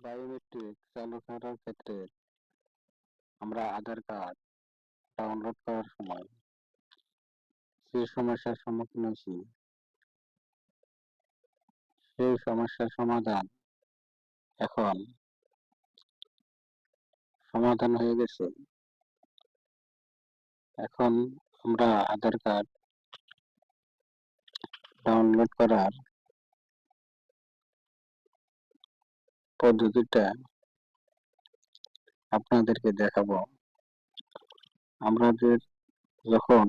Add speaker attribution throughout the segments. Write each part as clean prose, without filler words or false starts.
Speaker 1: Biometric চালু করার ক্ষেত্রে আমরা আধার কার্ড ডাউনলোড করার সময় যে সমস্যার সম্মুখীন হয়েছি সেই সমস্যার এখন সমাধান হয়ে গেছে। এখন আমরা আধার কার্ড ডাউনলোড করার পদ্ধতিটা আপনাদেরকে দেখাবো। আমাদের যখন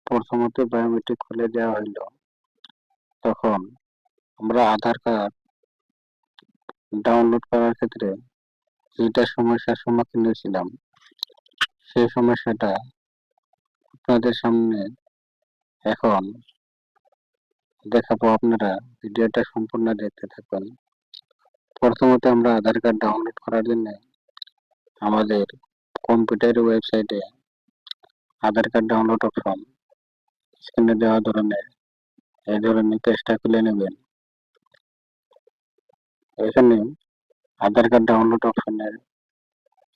Speaker 1: প্রথমত বায়োমেট্রিক খুলে দেওয়া হইল, তখন আমরা আধার কার্ড ডাউনলোড করার ক্ষেত্রে যেটা সমস্যার সম্মুখীন হয়েছিলাম সেই সমস্যাটা আপনাদের সামনে এখন দেখাবো। আপনারা ভিডিওটা সম্পূর্ণ দেখতে থাকুন। প্রথমত আমরা আধার কার্ড ডাউনলোড করার জন্য আমাদের কম্পিউটারের ওয়েবসাইটে আধার কার্ড ডাউনলোড অপশন স্ক্রিনে দেওয়া এই ধরনের পেজটা খুলে নেবেন। এখানে আধার কার্ড ডাউনলোড অপশনের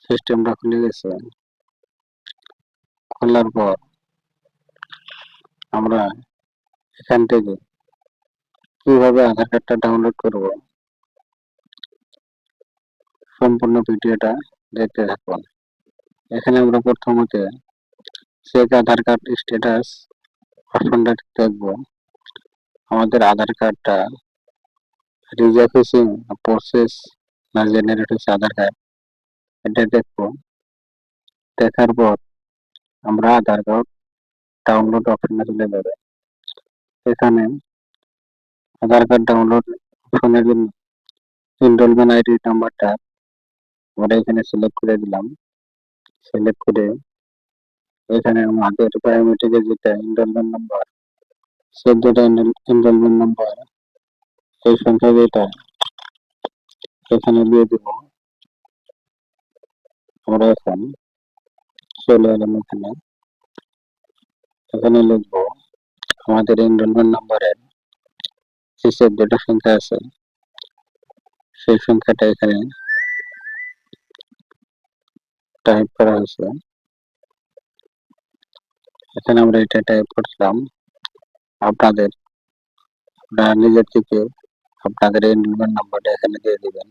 Speaker 1: সিস্টেমটা খুলে গেছে। খোলার পর আমরা এখান থেকে কিভাবে আধার কার্ডটা ডাউনলোড করব সম্পূর্ণ ভিডিওটা দেখতে থাকুন। এখানে আমরা প্রথমত চেক আধার কার্ড স্ট্যাটাস অপশনটা দেখব। আমাদের আধার কার্ডটা রিজার্ভেশন প্রসেস না জেনারেট হয়েছে আধার কার্ড, এটা দেখবো। দেখার পর আমরা আধার কার্ড ডাউনলোড অপশনে চলে যাবে। এখানে আধার কার্ড ডাউনলোড অপশনের জন্য এনরোলমেন্ট আইডি নাম্বারটা আমরা এখানে সিলেক্ট করে দিলাম। সিলেক্ট করে এখানে আমাদের বায়োমেট্রিকের যেটা এনরোলমেন্ট নাম্বার, 14টা এনরোলমেন্ট নাম্বার, এই সংখ্যা যেটা এখানে দিয়ে দিব। আমরা এখন চলে এলাম এখানে লিখবো আমাদের এনরোলমেন্ট নাম্বারের যে 14টা সংখ্যা আছে সেই সংখ্যাটা এখানে টাইপ করা হয়েছে। এখানে আমরা এটা টাইপ করলাম। আপনারা নিজের থেকে আপনাদের এনরোলমেন্ট নাম্বারটা এখানে দিয়ে দিবেন।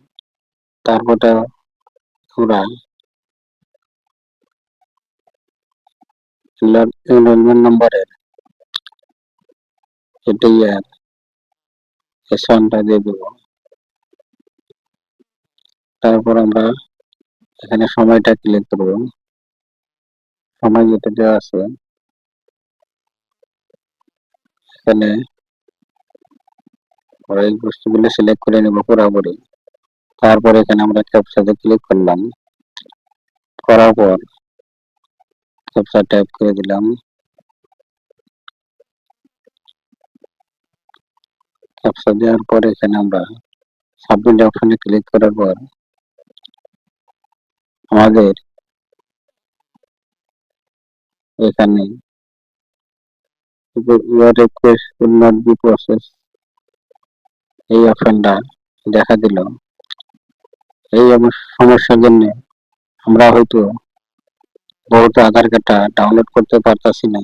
Speaker 1: তারপরে আমরা এনরোলমেন্ট নাম্বারের সনটা দিয়ে দেব। তারপর আমরা এখানে সময়টা ক্লিক করব। সময় যেটা দেওয়া আছে এখানে আমরা এই বস্তুগুলো সিলেক্ট করে নেব পুরোপুরি। তারপর এখানে আমরা ক্যাপচাতে ক্লিক করলাম। করার পর ক্যাপচা টাইপ করে দিলাম। ক্যাপচা দেওয়ার পর এখানে আমরা সাবমিট অপশনে ক্লিক করার পর আমাদের এখানে your request will not be processed এই অপশনটা দেখা দিল। এই সমস্যার জন্য আমরা হয়তো বহুত আধার কার্ডটা ডাউনলোড করতে পারতাছি না।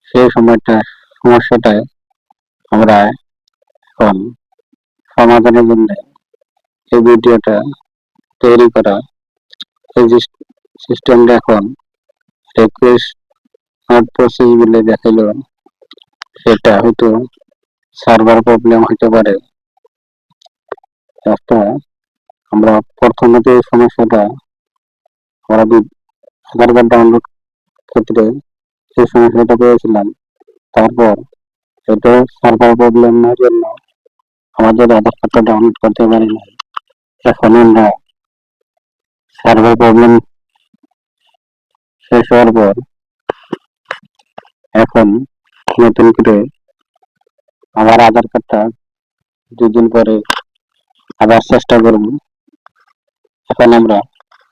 Speaker 1: সেই সমস্যাটায় আমরা এখন সমাধানের জন্য এই ভিডিওটা তৈরি করা। এই সিস্টেমটা এখন রিকোয়েস্ট নট প্রসেস বলে দেখাইলো, সেটা হয়তো সার্ভার প্রবলেম হতে পারে। একটা আমরা প্রথমত এই সমস্যাটা আমরা আধার কার্ড ডাউনলোড ক্ষেত্রে যে সমস্যাটা পেয়েছিলাম, তারপর এটা সার্ভার প্রবলেম না জন্য আমাদের আধার কার্ডটা ডাউনলোড করতে পারি না। এখন আমরা সার্ভার প্রবলেম শেষ হওয়ার পর এখন নতুন করে আমার আধার কার্ডটা 2 দিন পরে আবার চেষ্টা করব। এখন আমরা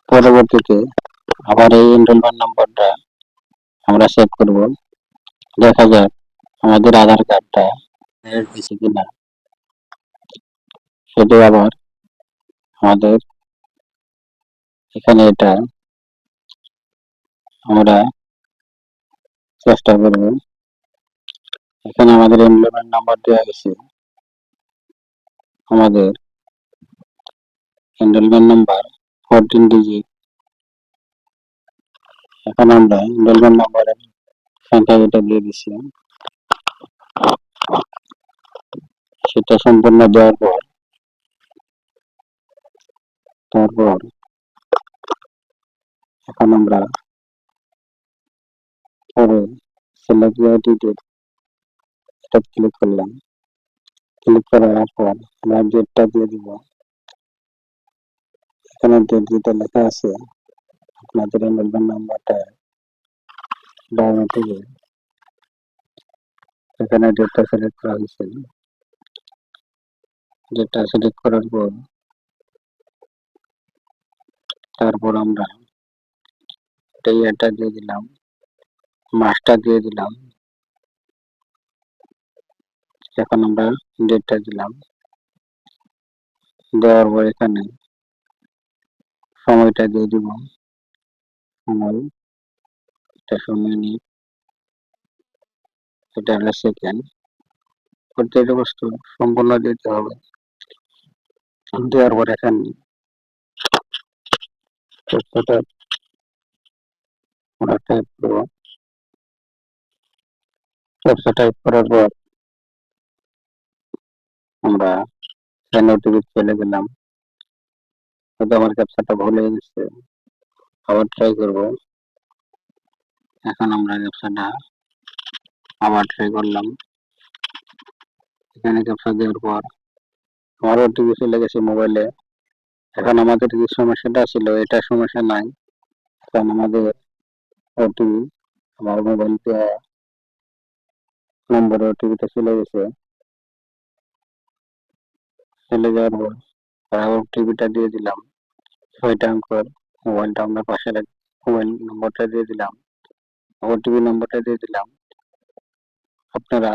Speaker 1: পরবর্তীতে আবার এই এনরোলমেন্ট নাম্বারটা আমরা সেভ করব। দেখা যাক আমাদের আধার কার্ডটা এড হয়েছে কিনা, সেটা আবার আমাদের এখানে এটা আমরা চেষ্টা করব। এখানে আমাদের এনরোলমেন্ট নাম্বার দেওয়া গেছে। আমাদের এনরোলমেন্ট নাম্বার 14 ডিজিট। এখন আমরা এনরোলমেন্ট নাম্বারের সংখ্যা যেটা দিয়ে দিচ্ছি সেটা সম্পূর্ণ দেওয়ার পর তারপর এখন আমরা পরে সিলেক্ট ডিটেল এটা ক্লিক করলাম। ক্লিক করার পর আমরা ডেটটা দিয়ে দিব। এখানে ডেট যেটা লেখা আছে আপনাদের এনরোলমেন্ট নাম্বারটা ডাউনলোড থেকে এখানে ডেটটা সিলেক্ট করা হয়েছে। ডেটটা সিলেক্ট করার পর তারপর আমরা এটা দিয়ে দিলাম, মাসটা দিয়ে দিলাম। এখন আমরা ডেটটা দিলাম। দেওয়ার পর এখানে সময়টা দিয়ে দিব। সময় এটা মিনিট, এটা হলো সেকেন্ড। প্রত্যেকটা বস্তু সম্পূর্ণ দিতে হবে। দেওয়ার পর এখানে তথ্যটা আমরা টাইপ করব। ক্যাপচা টাইপ করার পর আমরা সেন্ড ওটিপি চলে গেলাম। হয়তো আমার ক্যাপচাটা ভুল হয়ে গেছে, আবার ট্রাই করব। এখন আমরা ক্যাপচাটা আবার ট্রাই করলাম। এখানে ক্যাপচা দেওয়ার পর আমার ওটিপি চলে গেছে মোবাইলে। এখন আমাদের যে সমস্যাটা ছিল এটা সমস্যা নাই। এখন আমাদের ওটিপি আমার মোবাইল নম্বরে ওটিপিটা চলে গেছে। চলে যাওয়ার পর ওটিপিটা দিয়ে দিলাম। 6টা অঙ্কের মোবাইলটা আমরা পাশে রাখি। মোবাইল নম্বরটা দিয়ে দিলাম, ওটিপি নম্বরটা দিয়ে দিলাম। আপনারা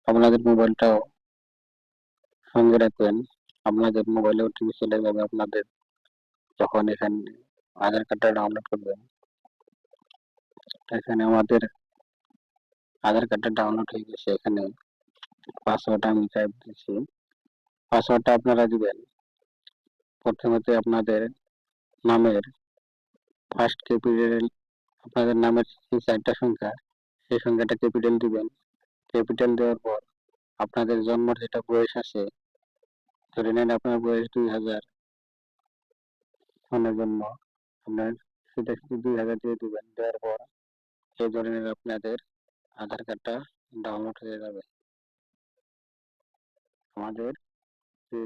Speaker 1: আপনাদের মোবাইলটাও সঙ্গে রাখবেন। আপনাদের মোবাইলে ওটিপি চলে যাবে আপনাদের যখন এখানে আধার কার্ডটা ডাউনলোড করবেন। এখানে আমাদের আধার কার্ডটা ডাউনলোড হয়ে গেছে। এখানে পাসওয়ার্ড আমি টাইপ দিচ্ছি। পাসওয়ার্ডটা আপনারা দিবেন প্রথমত আপনাদের নামের ফার্স্ট ক্যাপিটাল, আপনাদের নামের যে 4টা সংখ্যা সেই সংখ্যাটা ক্যাপিটাল দিবেন। ক্যাপিটাল দেওয়ার পর আপনাদের জন্মের যেটা বয়স আছে, ধরে নেন আপনার বয়স 2000 সনের জন্য আপনার সেটা শুধু 2000 দিয়ে দিবেন। দেওয়ার পর এই ধরনের আপনাদের আধার কার্ডটা ডাউনলোড হয়ে যাবে। আমাদের যে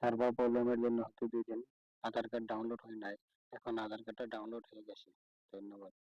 Speaker 1: সার্ভার প্রবলেমের জন্য হয়তো 2 দিন আধার কার্ড ডাউনলোড হয় নাই, এখন আধার কার্ডটা ডাউনলোড হয়ে গেছে। ধন্যবাদ।